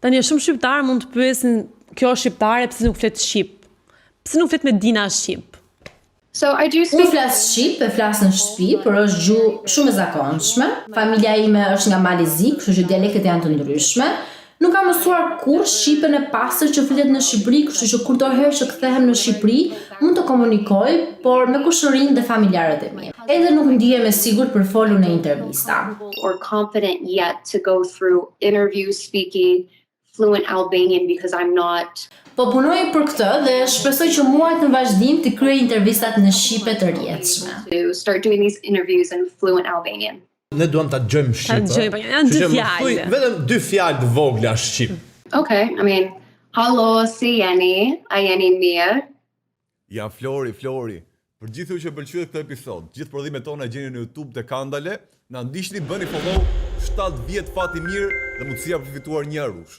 Tani shumë shqiptar mund të pyesin, kjo shqiptare pse nuk flet shqip? Pse nuk flet me Dina shqip? So I do Unë speak flas shqip, e flas në shtëpi, por është gjuhë shumë e zakonshme. Familja ime është nga Malezi, kështu që dialektet janë të ndryshme. Nuk kam mësuar kurrë shqipen e pastër që flitet në Shqipëri, kështu që kur do herë që kthehem në Shqipëri, mund të komunikoj, por me kushërinë dhe familjarët e mi. Edhe nuk ndihem e sigurt për folur në intervista. or confident yet to go through interviews speaking fluent Albanian because I'm not. Po punoj për këtë dhe shpresoj që muajt në vazhdim të kryej intervistat në shqipe të rrjedhshme. To start doing these interviews in fluent Albanian. Ne duam ta dëgjojmë shqip. dëgjojmë, janë dy fjalë. Vetëm 2 fjalë të vogla shqip. Okay, I mean, hallo, si jeni? A jeni mirë? Ja Flori. Për gjithë ju që pëlqyet këtë episod, gjithë prodhimet tona e gjeni në YouTube te Kandale, na ndiqni, bëni follow, 7 vjet fati mirë dhe mundësia për fituar një rush.